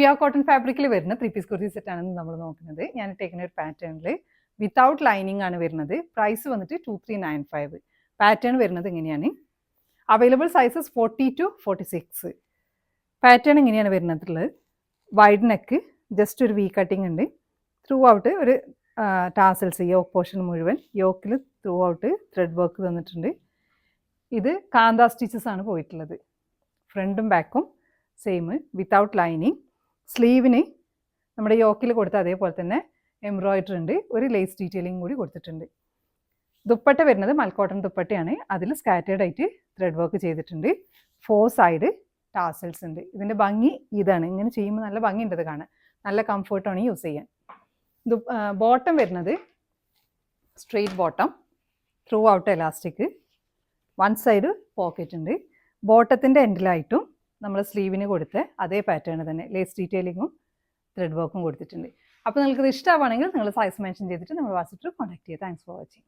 Pure cotton ഫാബ്രിക്കിൽ വരുന്ന 3 piece kurti സെറ്റാണ് നമ്മൾ നോക്കുന്നത്. ഞാൻ ഇട്ടേക്കുന്ന ഒരു പാറ്റേണിൽ വിത്തൗട്ട് ലൈനിങ് ആണ് വരുന്നത്. പ്രൈസ് വന്നിട്ട് 2395. പാറ്റേൺ വരുന്നത് ഇങ്ങനെയാണ്. Available sizes 40 to 46. പാറ്റേൺ ഇങ്ങനെയാണ് വരുന്നതുള്ളത്. വൈഡ് നെക്ക്, ജസ്റ്റ് ഒരു വി കട്ടിങ് ഉണ്ട്. ത്രൂ ഔട്ട് ഒരു ടാസൽസ്, യോക്ക് പോർഷൻ മുഴുവൻ യോക്കിൽ ത്രൂ ഔട്ട് ത്രെഡ് വർക്ക് തന്നിട്ടുണ്ട്. ഇത് കാന്ത സ്റ്റിച്ചസ് ആണ് പോയിട്ടുള്ളത്. ഫ്രണ്ടും ബാക്കും സെയിം വിത്തൗട്ട് ലൈനിങ്. സ്ലീവിന് നമ്മുടെ യോക്കിൽ കൊടുത്ത അതേപോലെ തന്നെ എംബ്രോയിഡറി ഉണ്ട്. ഒരു ലേസ് ഡീറ്റെയിലിംഗ് കൂടി കൊടുത്തിട്ടുണ്ട്. ദുപ്പട്ട വരുന്നത് മൽക്കോട്ടൺ ദുപ്പട്ടയാണ്. അതിൽ സ്കാറ്റേർഡ് ആയിട്ട് ത്രെഡ് വർക്ക് ചെയ്തിട്ടുണ്ട്. 4 സൈഡ് ടാസൽസ് ഉണ്ട്. ഇതിൻ്റെ ഭംഗി ഇതാണ്. ഇങ്ങനെ ചെയ്യുമ്പോൾ നല്ല ഭംഗിയുണ്ട് ഇത് കാണാൻ. നല്ല കംഫർട്ടാണ് യൂസ് ചെയ്യാൻ. ബോട്ടം വരുന്നത് straight bottom, through out elastic, 1 side pocket ഉണ്ട്. ബോട്ടത്തിൻ്റെ എൻഡിലായിട്ടും നമ്മൾ സ്ലീവിന് കൊടുത്ത് അതേ പാറ്റേൺ തന്നെ ലേസ് ഡീറ്റെയിലിങ്ങും ത്രെഡ് വർക്കും കൊടുത്തിട്ടുണ്ട്. അപ്പോൾ നിങ്ങൾക്കിത് ഇഷ്ടമാണെങ്കിൽ നിങ്ങൾ സൈസ് മെൻഷൻ ചെയ്തിട്ട് നമ്മൾ വാട്സപ്പിൽ കോൺടാക്ട് ചെയ്യുക. Thanks for watching.